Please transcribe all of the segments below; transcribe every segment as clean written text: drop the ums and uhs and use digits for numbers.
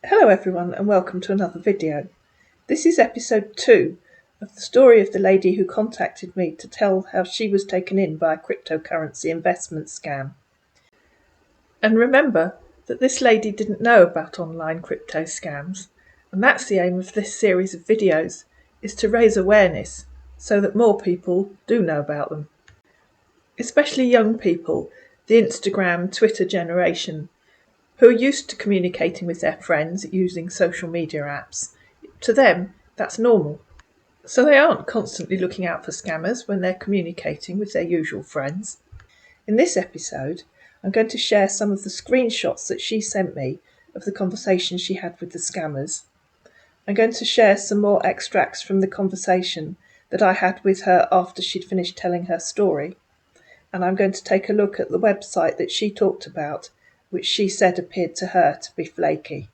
Hello everyone and welcome to another video. This is episode 2 of the story of the lady who contacted me to tell how she was taken in by a cryptocurrency investment scam. And remember that this lady didn't know about online crypto scams, and that's the aim of this series of videos, is to raise awareness so that more people do know about them. Especially young people, the Instagram, Twitter generation, who are used to communicating with their friends using social media apps. To them, that's normal. So they aren't constantly looking out for scammers when they're communicating with their usual friends. In this episode, I'm going to share some of the screenshots that she sent me of the conversation she had with the scammers. I'm going to share some more extracts from the conversation that I had with her after she'd finished telling her story. And I'm going to take a look at the website that she talked about, which she said appeared to her to be flaky.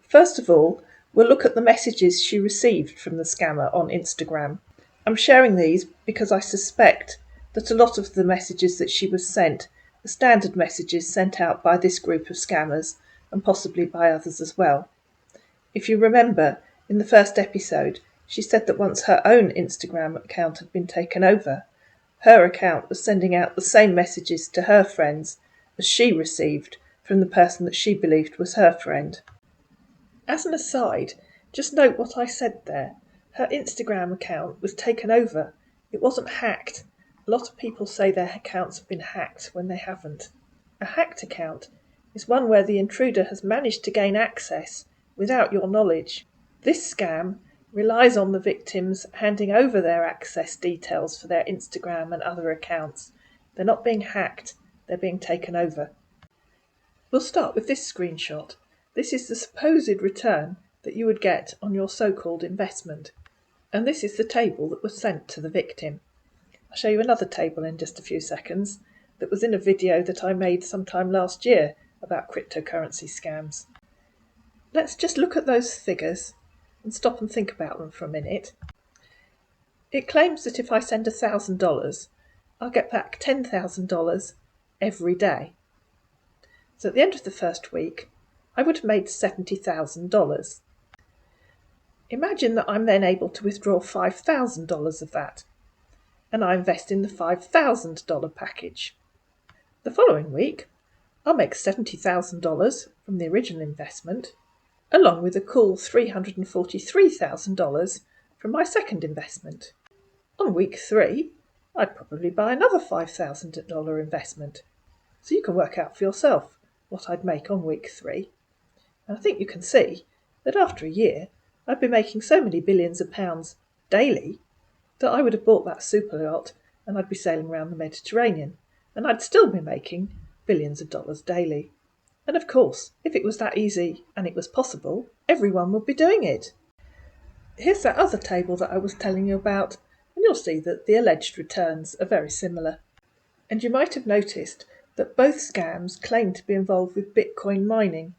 First of all, we'll look at the messages she received from the scammer on Instagram. I'm sharing these because I suspect that a lot of the messages that she was sent are standard messages sent out by this group of scammers and possibly by others as well. If you remember, in the first episode, she said that once her own Instagram account had been taken over, her account was sending out the same messages to her friends as she received from the person that she believed was her friend. As an aside, just note what I said there. Her Instagram account was taken over. It wasn't hacked. A lot of people say their accounts have been hacked when they haven't. A hacked account is one where the intruder has managed to gain access without your knowledge. This scam relies on the victims handing over their access details for their Instagram and other accounts. They're not being hacked, they're being taken over. We'll start with this screenshot. This is the supposed return that you would get on your so-called investment. And this is the table that was sent to the victim. I'll show you another table in just a few seconds that was in a video that I made sometime last year about cryptocurrency scams. Let's just look at those figures and stop and think about them for a minute. It claims that if I send $1,000, I'll get back $10,000 every day. So at the end of the first week, I would have made $70,000. Imagine that I'm then able to withdraw $5,000 of that, and I invest in the $5,000 package. The following week, I'll make $70,000 from the original investment, along with a cool $343,000 from my second investment. On week 3, I'd probably buy another $5,000 investment. So you can work out for yourself what I'd make on week 3. And I think you can see that after a year, I'd be making so many billions of pounds daily that I would have bought that super yacht and I'd be sailing around the Mediterranean, and I'd still be making billions of dollars daily. And of course, if it was that easy and it was possible, everyone would be doing it. Here's that other table that I was telling you about, and you'll see that the alleged returns are very similar. And you might have noticed that both scams claim to be involved with Bitcoin mining,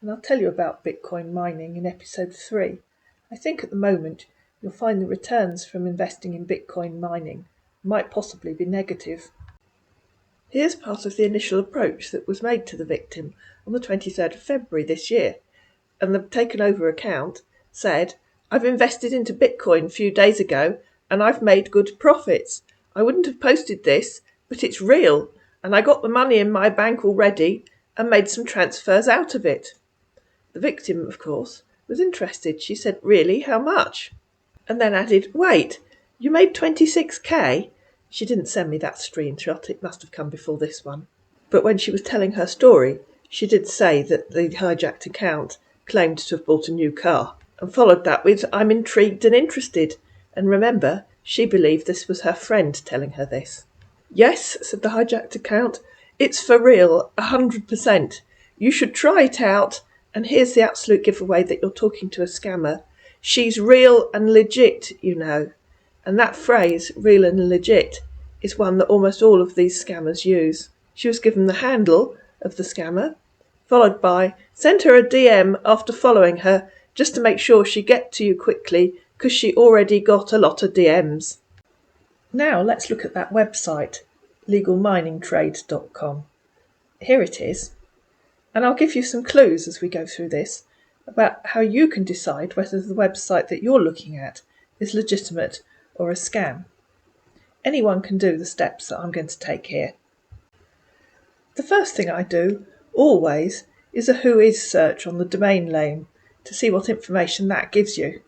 and I'll tell you about Bitcoin mining in episode 3. I think at the moment you'll find the returns from investing in Bitcoin mining might possibly be negative. Here's part of the initial approach that was made to the victim on the 23rd of February this year, and the taken over account said, "I've invested into Bitcoin a few days ago and I've made good profits. I wouldn't have posted this, but it's real, and I got the money in my bank already and made some transfers out of it." The victim, of course, was interested. She said, "Really? How much?" And then added, "Wait, you made 26k? She didn't send me that screenshot. It must have come before this one. But when she was telling her story, she did say that the hijacked account claimed to have bought a new car, and followed that with, "I'm intrigued and interested." And remember, she believed this was her friend telling her this. "Yes," said the hijacked account, "it's for real, 100%. You should try it out. And here's the absolute giveaway that you're talking to a scammer. She's real and legit, you know." And that phrase, real and legit, is one that almost all of these scammers use. She was given the handle of the scammer, followed by, "Send her a DM after following her, just to make sure she get to you quickly, because she already got a lot of DMs. Now let's look at that website, legalminingtrade.com. Here it is. And I'll give you some clues as we go through this about how you can decide whether the website that you're looking at is legitimate or a scam. Anyone can do the steps that I'm going to take here. The first thing I do, always, is a Whois search on the domain name to see what information that gives you.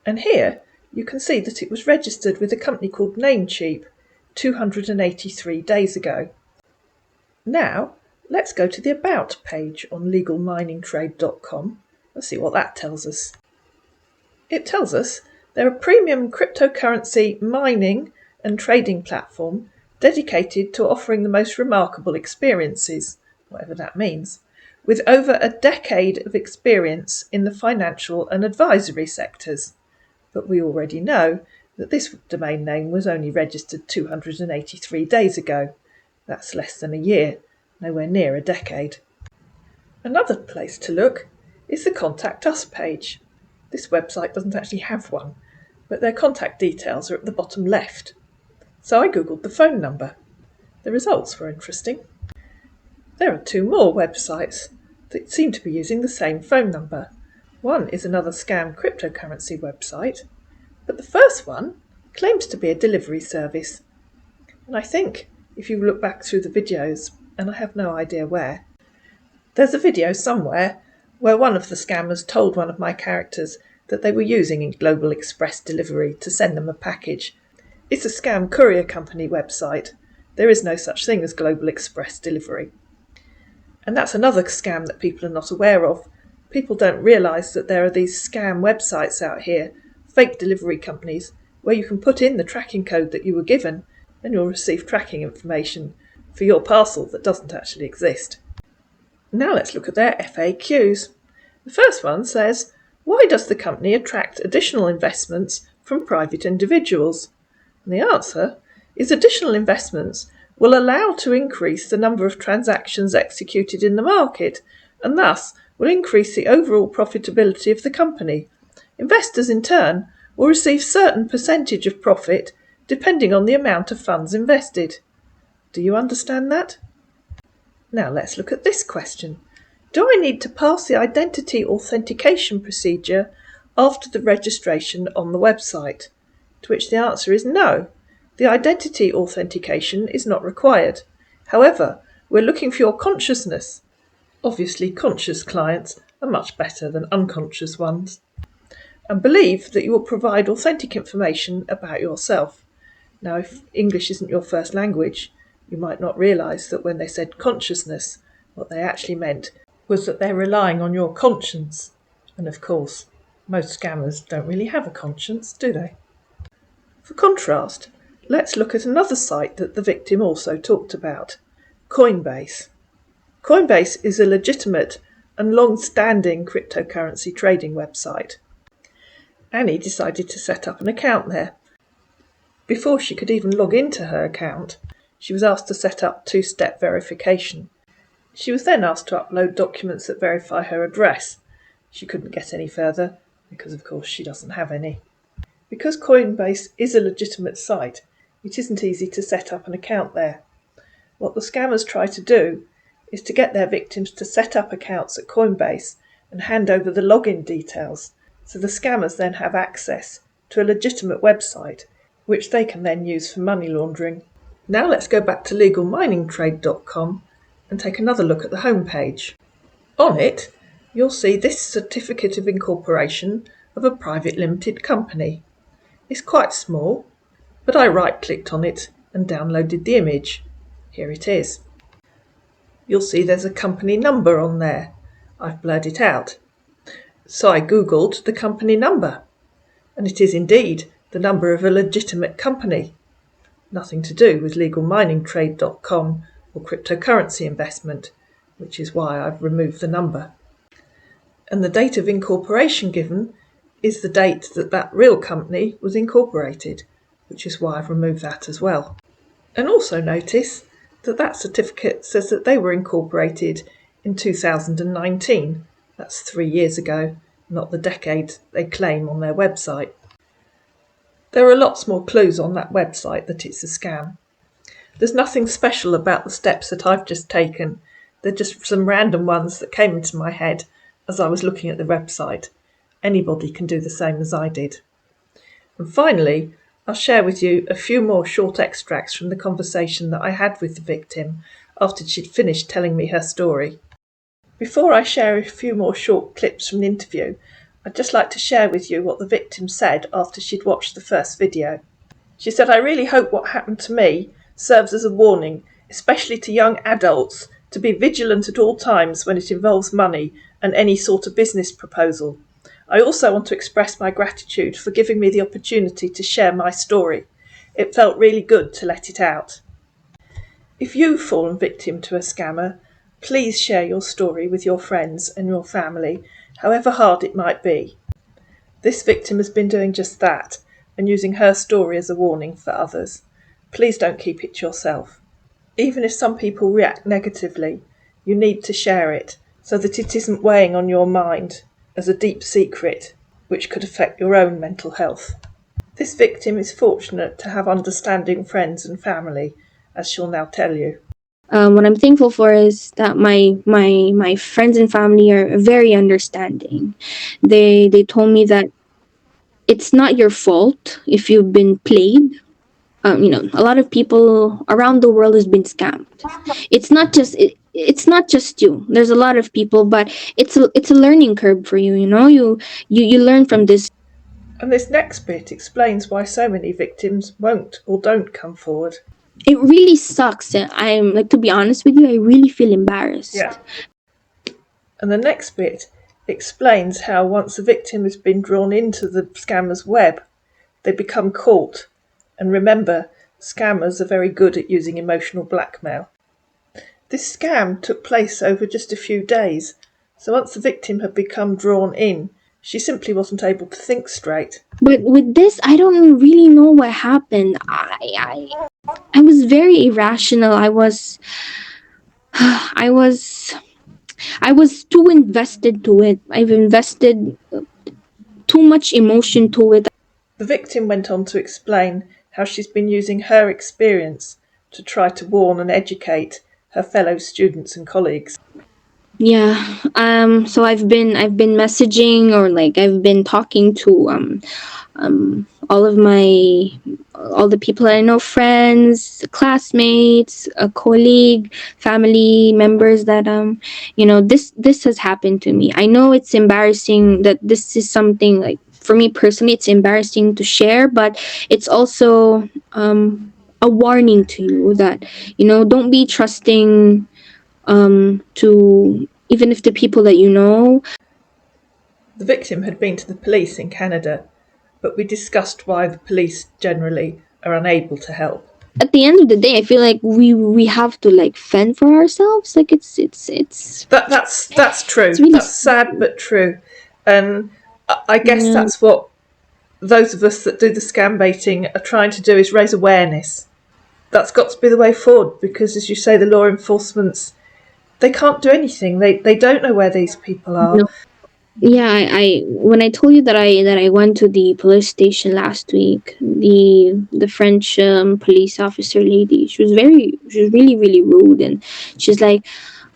And here you can see that it was registered with a company called Namecheap 283 days ago. Now, let's go to the About page on legalminingtrade.com and see what that tells us. It tells us they're a premium cryptocurrency mining and trading platform dedicated to offering the most remarkable experiences, whatever that means, with over a decade of experience in the financial and advisory sectors. But we already know that this domain name was only registered 283 days ago. That's less than a year, nowhere near a decade. Another place to look is the Contact Us page. This website doesn't actually have one, but their contact details are at the bottom left. So I googled the phone number. The results were interesting. There are two more websites that seem to be using the same phone number. One is another scam cryptocurrency website, but the first one claims to be a delivery service. And I think if you look back through the videos, and I have no idea where, there's a video somewhere where one of the scammers told one of my characters that they were using Global Express Delivery to send them a package. It's a scam courier company website. There is no such thing as Global Express Delivery. And that's another scam that people are not aware of. People don't realise that there are these scam websites out here, fake delivery companies, where you can put in the tracking code that you were given and you'll receive tracking information for your parcel that doesn't actually exist. Now let's look at their FAQs. The first one says, why does the company attract additional investments from private individuals? And the answer is additional investments will allow to increase the number of transactions executed in the market and thus will increase the overall profitability of the company. Investors in turn will receive certain percentage of profit depending on the amount of funds invested. Do you understand that? Now let's look at this question. Do I need to pass the identity authentication procedure after the registration on the website? To which the answer is no. The identity authentication is not required. However, we're looking for your consciousness. Obviously, conscious clients are much better than unconscious ones. And believe that you will provide authentic information about yourself. Now, if English isn't your first language, you might not realise that when they said consciousness, what they actually meant was that they're relying on your conscience. And of course, most scammers don't really have a conscience, do they? For contrast, let's look at another site that the victim also talked about, Coinbase. Coinbase is a legitimate and long-standing cryptocurrency trading website. Annie decided to set up an account there. Before she could even log into her account, she was asked to set up two-step verification. She was then asked to upload documents that verify her address. She couldn't get any further because, of course, she doesn't have any. Because Coinbase is a legitimate site, it isn't easy to set up an account there. What the scammers try to do is to get their victims to set up accounts at Coinbase and hand over the login details, so the scammers then have access to a legitimate website, which they can then use for money laundering. Now let's go back to legalminingtrade.com and take another look at the home page. On it, you'll see this certificate of incorporation of a private limited company. It's quite small, but I right-clicked on it and downloaded the image. Here it is. You'll see there's a company number on there. I've blurred it out. So I googled the company number, and it is indeed the number of a legitimate company. Nothing to do with legalminingtrade.com or cryptocurrency investment, which is why I've removed the number. And the date of incorporation given is the date that that real company was incorporated, which is why I've removed that as well. And also notice that that certificate says that they were incorporated in 2019. That's 3 years ago, not the decade they claim on their website. There are lots more clues on that website that it's a scam. There's nothing special about the steps that I've just taken They're just some random ones that came into my head as I was looking at the website. Anybody can do the same as I did. And finally, I'll share with you a few more short extracts from the conversation that I had with the victim after she'd finished telling me her story. Before I share a few more short clips from the interview, I'd just like to share with you what the victim said after she'd watched the first video. She said, "I really hope what happened to me serves as a warning, especially to young adults, to be vigilant at all times when it involves money and any sort of business proposal. I also want to express my gratitude for giving me the opportunity to share my story. It felt really good to let it out." If you've fallen victim to a scammer, please share your story with your friends and your family, however hard it might be. This victim has been doing just that and using her story as a warning for others. Please don't keep it to yourself. Even if some people react negatively, you need to share it so that it isn't weighing on your mind as a deep secret which could affect your own mental health. This victim is fortunate to have understanding friends and family, as she'll now tell you. What I'm thankful for is that my friends and family are very understanding. They told me that it's not your fault if you've been played. A lot of people around the world has been scammed. It's not just you. There's a lot of people, but it's a learning curve for you. You learn from this. And this next bit explains why so many victims won't or don't come forward. It really sucks. I'm like, to be honest with you, I really feel embarrassed. Yeah. And the next bit explains how once a victim has been drawn into the scammer's web, they become caught. And remember, scammers are very good at using emotional blackmail. This scam took place over just a few days, so once the victim had become drawn in, she simply wasn't able to think straight. But with this, I don't really know what happened. I was very irrational. I was I was too invested to it. I've invested too much emotion to it. The victim went on to explain how she's been using her experience to try to warn and educate her fellow students and colleagues. Yeah. So I've been messaging, or like I've been talking to all the people I know, friends, classmates, a colleague, family members, that this has happened to me. I know it's embarrassing that this is something, like, for me personally, it's embarrassing to share, but it's also a warning to you that don't be trusting to, even if the people that you know. The victim had been to the police in Canada, but we discussed why the police generally are unable to help. At the end of the day, I feel like we have to, like, fend for ourselves. Like, it's That's true. really That's sad but true. And I guess that's what those of us that do the scam baiting are trying to do, is raise awareness. That's got to be the way forward, because, as you say, the law enforcements, they can't do anything. They don't know where these people are. No. Yeah, I when I told you that I went to the police station last week, the French police officer lady, she was really, really rude, and she's like,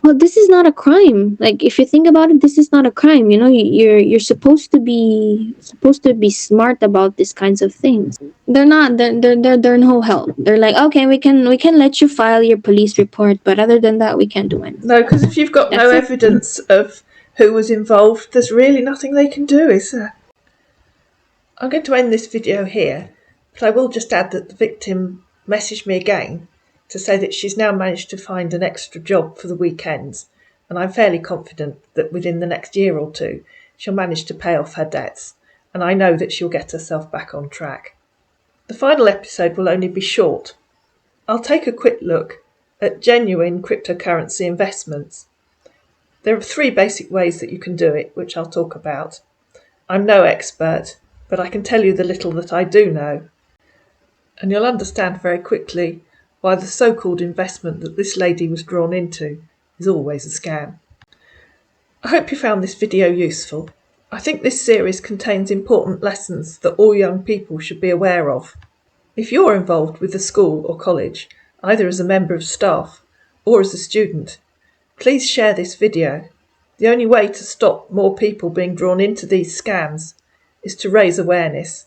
"Well, this is not a crime. Like, if you think about it, this is not a crime. You're supposed to be smart about these kinds of things. They're not. They're no help. They're like, okay, we can let you file your police report, but other than that, we can't do anything." No, because if you've got no evidence of who was involved, there's really nothing they can do, is there? I'm going to end this video here, but I will just add that the victim messaged me again to say that she's now managed to find an extra job for the weekends, and I'm fairly confident that within the next year or two she'll manage to pay off her debts, and I know that she'll get herself back on track. The final episode will only be short. I'll take a quick look at genuine cryptocurrency investments. There are 3 basic ways that you can do it, which I'll talk about. I'm no expert, but I can tell you the little that I do know. And you'll understand very quickly why the so-called investment that this lady was drawn into is always a scam. I hope you found this video useful. I think this series contains important lessons that all young people should be aware of. If you're involved with a school or college, either as a member of staff or as a student, Please share this video. The only way to stop more people being drawn into these scams is to raise awareness.